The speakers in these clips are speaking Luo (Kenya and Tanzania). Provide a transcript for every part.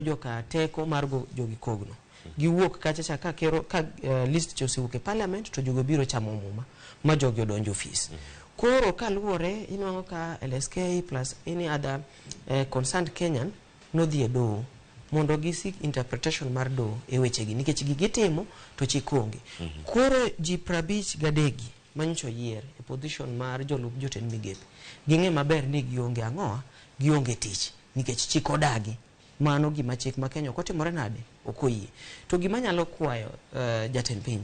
joka teko margo jogi kogno giwuok kacha ka kero ka list chosewuok e parliament to jogo biro chamo muma ma jogi odonjo office. Koro kaluwore inwango ka LSK plus any other concerned Kenyan nodhi e doho mondo gisik interpretation mar doho e wechegi nikech gitimo to chik onge. Koro ji 50 gadegi manyocha yier e position mar jolup jotend migepe ging'e maber ni gionge ang'oa gionge tich nikech chik odagi. Mano gima chik ma Kenya kotimore nade okoyie. To gima nyalo kwayo jatend piny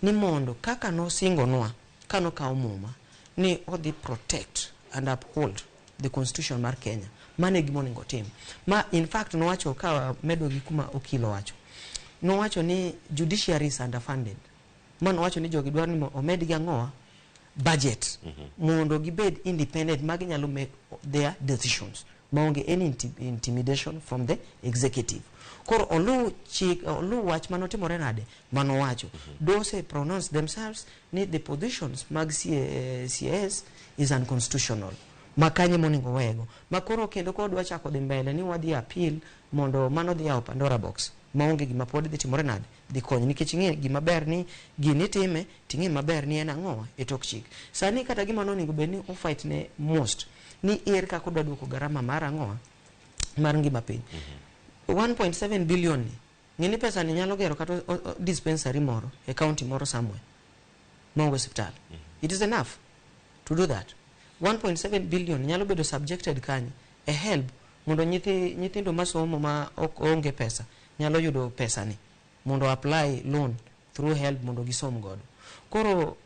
ni mondo kaka no singonwa kano kawo muma ni odhi protect and uphold the constitution mar Kenya. Mane gima onego tim. Ma in fact nowacho ka medo gi kuma okilo wacho. Nowacho ni judiciary is underfunded. Mano wacho ni jogi dwaro ni omed gi ang'oa budget mondo gibed independent ma ginyalo make their decisions maonge any intimidation from the executive. Koro olu wach manotimore nade mano wacho. Those pronounce themselves ni the positions mag CAS is unconstitutional. Makanye moningo wego. Makoro kendo kodwa chako dhi mbele ni wadhi appeal mondo mano dhi ao Pandora box. Maonge gima pod dhi timore nade dhi konyo nikech ng'e gima ber ni gini time ting'e maber ni en ang'oa e tok chik. Sani kata gima noningo bed ni fight ne most ni ka kodwa duoko garama mar ang'oa mar ngima piny. 1.7 billion ni ng'eni pesa ni nyalo gero kata dispensary moro e county moro somewhere maonge hospital. It is enough to do that. 1.7 billion nyalo bedo subjected kanyi e help mondo nyithindo masomo ma onge pesa nyalo yudo pesa ni mondo apply loan through help mondo gisom godo. Koro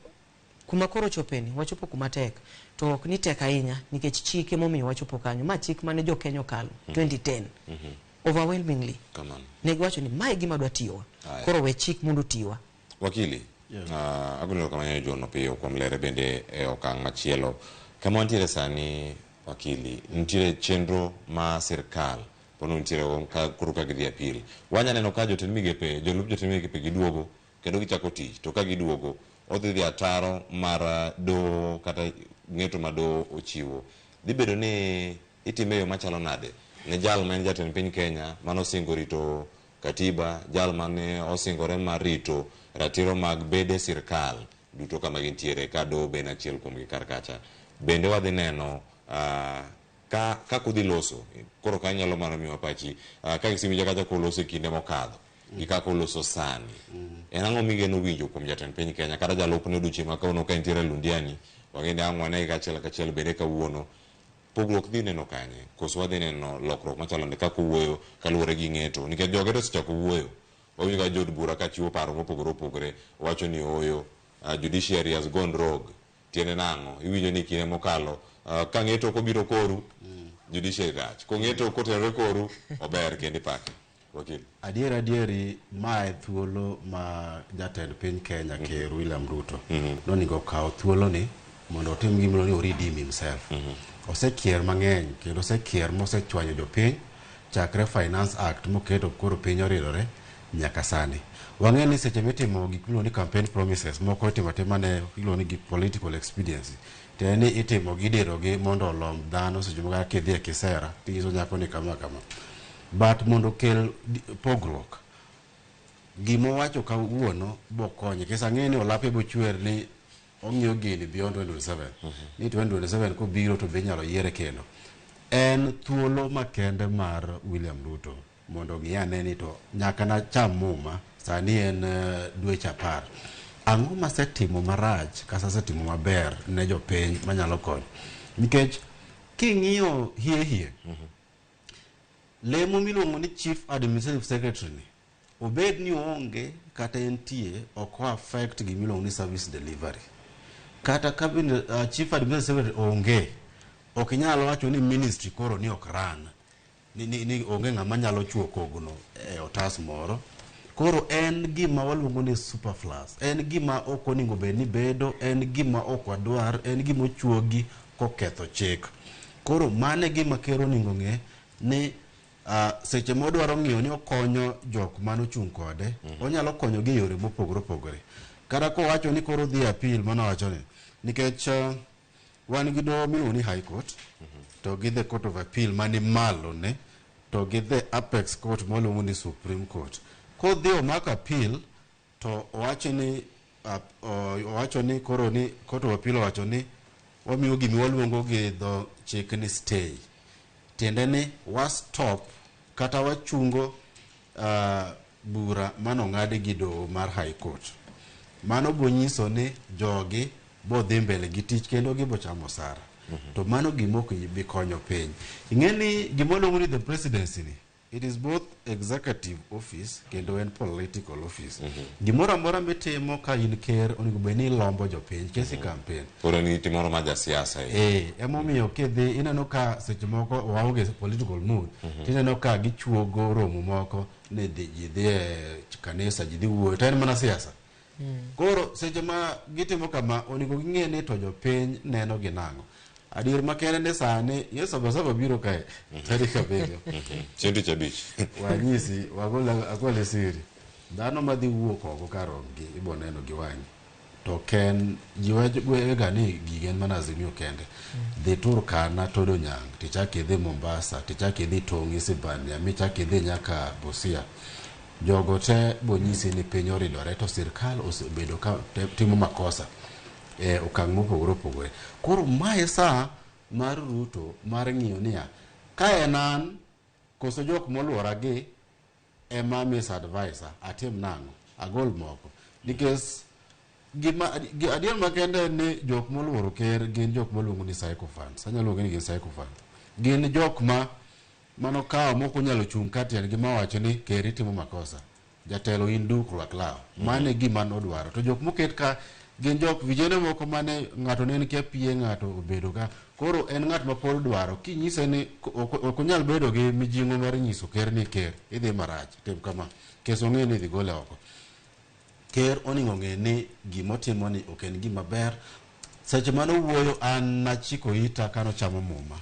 kuma koro chopeni wachopo kuma tek to ok ni tek ahinya nikech chike momiyo wachopo kanyo ma chik mane jo Kenya kalo 2010 overwhelmingly ne giwacho ni mai gima dwa tiwa koro we chik mondo tiwa. Wakili agunero kama nyo jono piyo kwa mlere bende okang' machielo kama wantiere sani wakili ntiere chenro ma sirkal pono ntiere kuru ka gidhi appeal wanya neno ka jotend migepe jolup jotend migepe giduogo kendo gichako tich to ka giduogo odhi ataro mar do kata ng'eto ma do ochiwo dhi bedo ni itime yo machalo nade ne jal ma en jatend piny Kenya mano singo rito katiba jal mane osingore mar rito ratiro mag bede sirkal duto kama gintiere ka do ben achiel kuom gi kar kacha bende wadhi neno ka kudhi loso koro ka nyalo mano miwa pachi ka gisimija kacha koloso kinde mokadho gi kaka oloso sani en ang'o migeno winjo kuom jatend piny Kenya kata jalupne duche ma kauno ka ntiere Lundiani wagende ang'wane kachiel bende kawuono pogruok dhi neno kanye koso wadhi neno lokruok machalo ne kaka wuoyo kaluwore gi ng'eto nikech jogeto sechako wuoyo wawinjo ka jod bura kachiwo paro mopogore wacho ni oyo judiciary has gone rogue tiende nang'o iwinjo ni kinde mokalo ka ng'eto kobiro koru judiciary rach ko ng'eto kotenore koru ober kendo ipake. Wakili adieri mae thuolo ma jatend piny Kenya ker William Ruto noningo kawo thuolo ni mondo otim gimoro ni redeem himself. Osekier mang'eny kendo osekier mosechwanyo jopiny chakre Finance Act moketo koro piny oridore nyaka sani. Wang'e ni seche mitimo gik miluongo ni campaign promises moko itimo ne iluongo ni political expediency te ni itimo gidirogi mondo olom dhano seche moko kidhi e kisera tiso nyako ni kama but mondo kel pogruok gima wacho kawuono bokonye kesa ng'eni olape bochwer ni ong'iyo gini beyond 2027 ni 2027 kobiro to be nyalo yiere kendo en thuolo makende mar William Ruto mondo ng'iyane ni to nyaka na cham muma sani en dweche 10 ang'o masetimo marach kasa setimo maber ne jopiny manyalo konyo nikech king'iyo hie lemo miluongo ni Chief Administrative Secretary ni obed ni onge kata entie ok affect gimiluongo ni service delivery kata cabinet Chief Administrative Secretary onge ok nyalo wacho ni ministry koro ni ok ran ni onge ng'ama nyalo chuo kogno e otas moro koro en gima waluongo ni superfluous en gima ok oningo bed ni bedo en gima ok wadwar en gima ochuogi koketho chik koro mane gima kero oningo ng'e ni seche modwaro ng'iyo ni okonyo jok mano chung kode onyalo konyo gi yore mopogore kada ko wacho ni koro dhi appeal mano wacho ni nikech wan gi do miluongo ni High Court to gi the Court of Appeal mani malo ne to gi the apex court moluongo ni Supreme Court. Kodhi omako appeal to owacho ni koro ni court of appeal owacho ni wamiyo gimi waluongo gi dho chik ni stay. Tiende ni stop kata wachungo bura manong'adi gi doho mar High Court. Mano bonyiso ni jogi bo dhi mbele gi tich kendo gibo chamo sara. To mano gimoko bi konyo piny. Ing'eni gimoluongo ni the presidency ni, it is both executive office kendo en political office. Gimoro amora mitimo ka in ker onego bed ni lombo jopiny kesi campaign. Koro ni timoro ma jasiasa emomiyo kidhi ineno ka seche moko waonge political mood. Tineno ka gichuogo romo moko ne ji dhi e kanisa, ji dhi wuoyo, to en mana siasa. Koro seche ma gitimo kama onego ging'e ni to jopiny neno gi nang'o. Adier makende ne sani Yesu Sabasaba biro kae tarik 7 Chentu chabich wanyisi agole siri dhano madhi wuok oko karomgi ibo neno gi wang'i to ken jiwega ni gigen mana Azimio kende dhi Turkana todo Nyang' tichak idhi Mombasa tichak idhi Tong'i Sibania michak idhi nyaka Busia. Jogo te bonyisi ni piny oridore to sirkal osebedo ka timo makosa okang' mopogore opogore. Koro mae saa mar Ruto mar ng'iyo niya ka en an koso jok moluora gi ema misadvisor atim nang'o agol moko because adier makende ni jok moluoro ker gin jok maluongo ni sycophants. Anyalo luongo ni gin sycophants. Gin jok mano kawo moko nyalo chung' katiyan gi mawacho ni ker itimo makosa jatelo in duk rwak law. Mane gima nodwaro to jok moket ka gin jok vijene moko mane ng'ato ne kia pie ng'ato obedo ka koro en ng'at ma pol dwaro kinyise ni ok onyal bedo gi mijingo mar nyiso ker ni ker idhi marach tim kama keso ng'e ni dhi gole oko. Ker oningo ng'e ni gimotimo ni ok en gima ber. Seche mano wuoyo an nachiko ita kano chamo muma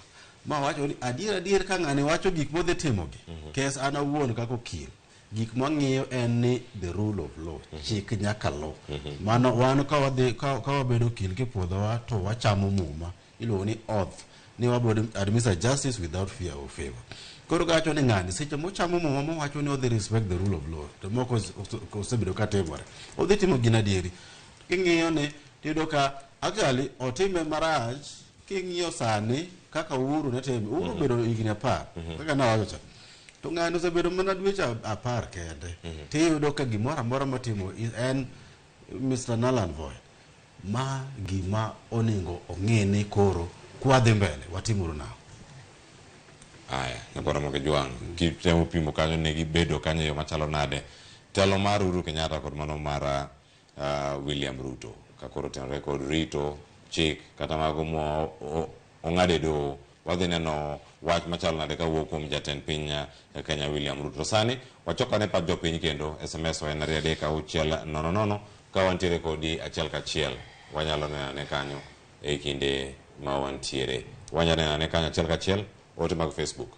ma wacho ni adier ka ng'ani wacho gik modhi timo gi kes an awuon kako okil gik mang'iyo en ni the rule of law chik nyaka law. Mano wan ka wabedo okil kipuodhowa to wachamo muma iluongo ni oath ni wabedo administer justice without fear or favor. Koro gacho ni ng'ani seche mochamo muma mowacho ni odhi respect the rule of law to moko osebedo ka timore odhi timo gina dieri king'iyo ni tiyudo ka actually otime marach king'iyo sani kaka Uhuru ne teme. Uhuru bedo higni 10 kaka nawacho cha to ng'ani osebedo mana dweche 10 kende tiyudo ka gimoro amora matimo en Mr. Nalan Void. Ma gima oningo ong'e ni koro kwadhi mbele watimuru nao. Aya, napora moke juang kitemo pimo kanyo ne gibedo kanyo yo machalo nade telo mar Uhuru Kenyatta kod mano mar William Ruto ka koro tenore kod rito chik kata mago mo ong'ade do wadhi neno wach machalo nade ka wuok kuom jatend piny Kenya William Ruto. Sani wachokane pad jopiny kendo SMS wa en 3:600 ka wantiere kodi achiel kachiel wanyalo nene kanyo e kinde ma wantiere wanyalo nene kanyo achiel kachiel ote mag Facebook.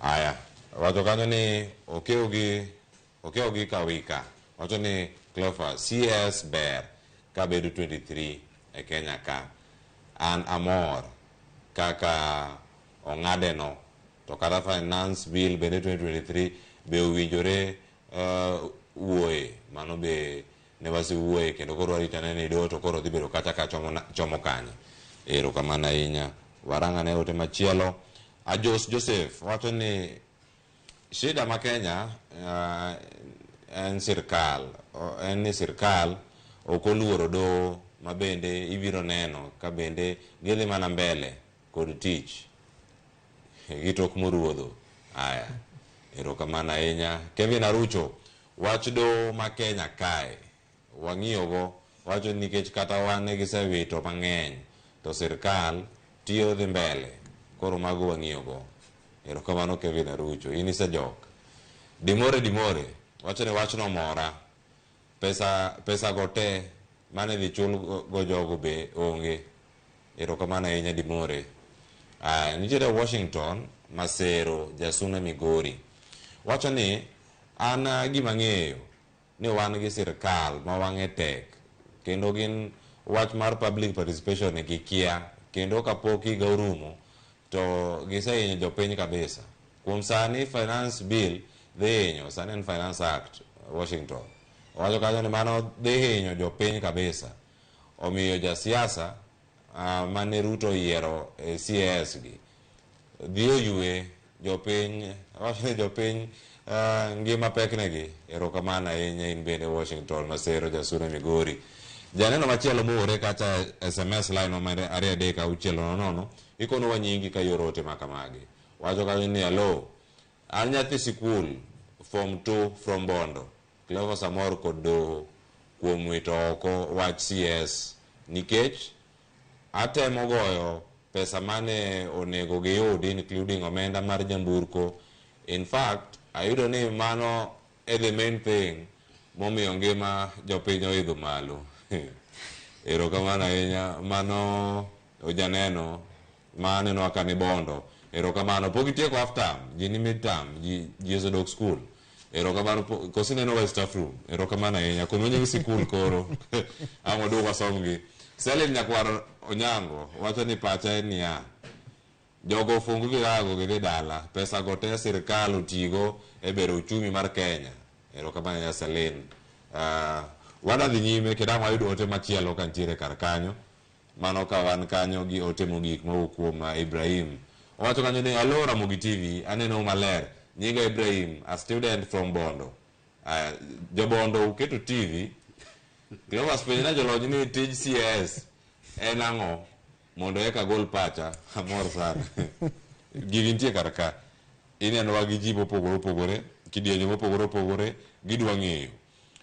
Aya wacho kanyo ni okeo gi kawika wacho ni Cleophas CS ber ka bedo 23 e Kenya ka an amor kaka ong'ade no to kata finance bill bende 2023 be owinjore wuoye mano be ne wasi wuoye kendo koro aritane ni do to koro dhi bedo kacha ka chomo kanye. Erokamano ahinya. Warang'ane ote machielo Joseph wacho ni shida ma Kenya en sirkal ok oluoro do ma bende ibiro neno ka bende gidhi mana mbele kod tich gitok moruodho. Aya erokamano ahinya. Kevin Arucho wach do ma Kenya kae wang'iyogo wacho nikech kata wan gisewito mang'eny to sirkal tiyo dhi mbele koro mago wang'iyogo. Erokamano Kevin Arucho in isa jok dimore wacho ni wachno mora pesa go te mane dhi chul go jogo be onge. Erokamano ahinya dimore. Nitiere Washington Masero Jasuna Migori wacho ni an gima ng'eyo ni wan gi sirkal ma wang'e tek kendo gin wach mar public participation e gikia kendo kapok higa orumo to gisehinyo jopiny kabisa. Kuom sani finance bill dhi hinyo, sani en Finance Act Washington. Wacho kanyo ni mano dhi hinyo jopiny kabisa. Omiyo jasiasa mane Ruto yiero CS gi dhi oyue jopiny, wacho ni jopiny ngima peknegi. Erokamano ahinya in bende Washington Masero Jasura Migori. Janeno machielo moore kacha SMS line omere 23690 ikono wanyingi ka yorote makamagi. Wacho kanyo ni hello, an nyathi sikul form 2 from Bondo. Clever Samor kod doho kuom wito oko wach CS nikech atemo goyo pesa mane onego giyudi including omenda mar jamburko. In fact, ayudo ni mano the main thing momiyo ngima jopiny oidho malo. Erokamano ahinya, mano ojaneno maneno aka ni Bondo. Erokamano pok itieko half term, ji ni mid term, ji osedok school. Erokamano kosi neno wa staff room. Erokamano ahinya, kumonyo sikul koro amo do wasomgi. Selin nyakwar Onyango wacho ni pacha ni ya jogo fungu gilago gidhi dala, pesa go te sirkal otigo e bero uchumi mar Kenya. Erokamano ya Selin. Wadadhi nyime kedama yudo ote machielo kantiere kar kanyo. Mano ka wan kanyo gi ote mogik mawuok kuom Ibrahim. Wacho kanyo ni hello Ramogi TV, aneno maler. Nyinga Ibrahim, a student from Bondo. Jo Bondo uketo TV. Clever penjo na jolony ni tij CS en ang'o mondo eka gol pacha amor sana. Gigi nitie kar ka. Ineno wa gi ji mopogore opogore, kidienje mopogore opogore, gidwa ng'eyo.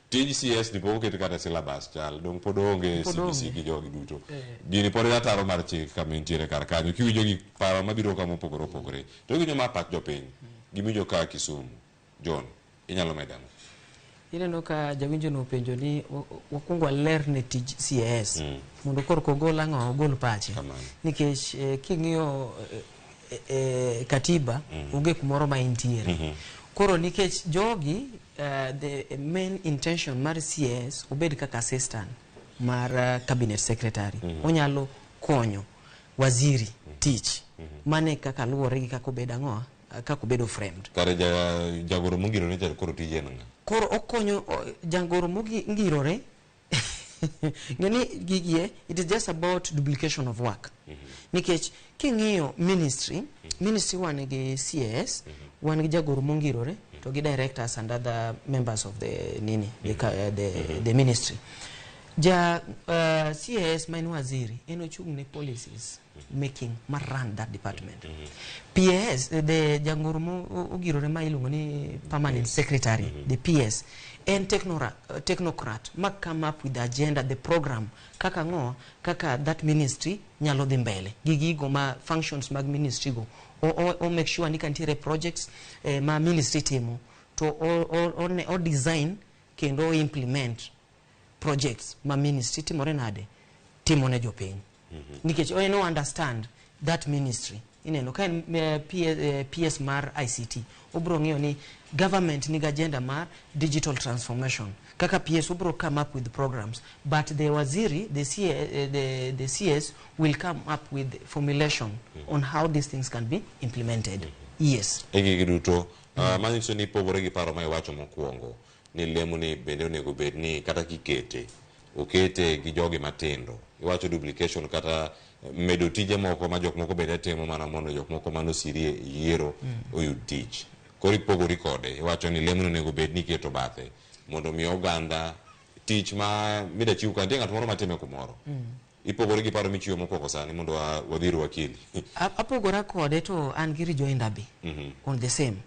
Tij CS ni pok ket kata syllabus chal, dong pod onge CBC gi jogi duto. Gini pod ataro mar chik kama intiere kar kanyo, kiwinjo gi paro mabiro kama opogore opogore. To winjo ma pak jopiny, gimiwinjo ka Kisumu. John, inyalo medamo. Ineno ka jawinjo no penjo ni wakungo aler ne tij CS mondo korko gol ang'o gol pache. Nikech king'iyo katiba onge kumoro ma intiere. Koro nikech jogi the main intention mar CS obed kaka assistant mar cabinet secretary. Onyalo konyo waziri tich. Mane kaka luwore gi kaka obed ang'o kaka obedo framed. Kare jagoro mongiro ne koro tije nanga. Koro okonyo jagoro mongirore. Ngeni gigie, it is just about duplication of work. Nikech king'iyo ministry wan gi CS, wan gi jagoro mongirore to gi directors and other members of the the ministry. CS main waziri eno chung ne policies making mar run that department. PS the jagoro mogirore ma iluongo ni permanent secretary, the PS and technocrat ma come up with the agenda, the program kaka that ministry nyalo dhi mbele gigigo ma functions mag ministry go o make sure ni kantiere projects ma ministry timo to o design kendo implement projects ma ministry timore nade timo ne jopiny. Nikech o no understand that ministry ineno ka PS mar ICT obro ng'iyo ni government ni agenda mar digital transformation kaka PS obro come up with programs, but the waziri the CS will come up with formulation on how these things can be implemented. Yes. Egi duto manyiso ni pogore gi paro ma iwacho mokwongo ni lemo ni bende onego bed ni kata kikete okete gi jogi matindo. Iwacho duplication kata medo tije moko ma jok moko bende timo mana mondo jok moko mano sirie yiero oyud tich. Kori pogori kode iwacho ni lemo onego bed ni keto bathe mondo mi oganda tich ma mida chiu ka ng'at moro matime kumoro. Ipogore gi paro michiwo mokwongo sani mondo wadhir wakili. Apogora kode to an gi rejoinda be on the same.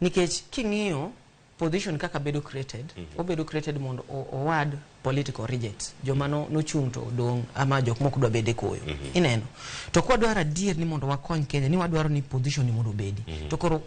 Nikech king'iyo position kaka bedo created, obedo created mondo oward political rejects. Joma no chung to dong ama jok moko dwa bede koyo. Ineno. To kwa dwaro adier ni mondo wakony Kenya ni wadwaro ni position ni mondo bedi. To koro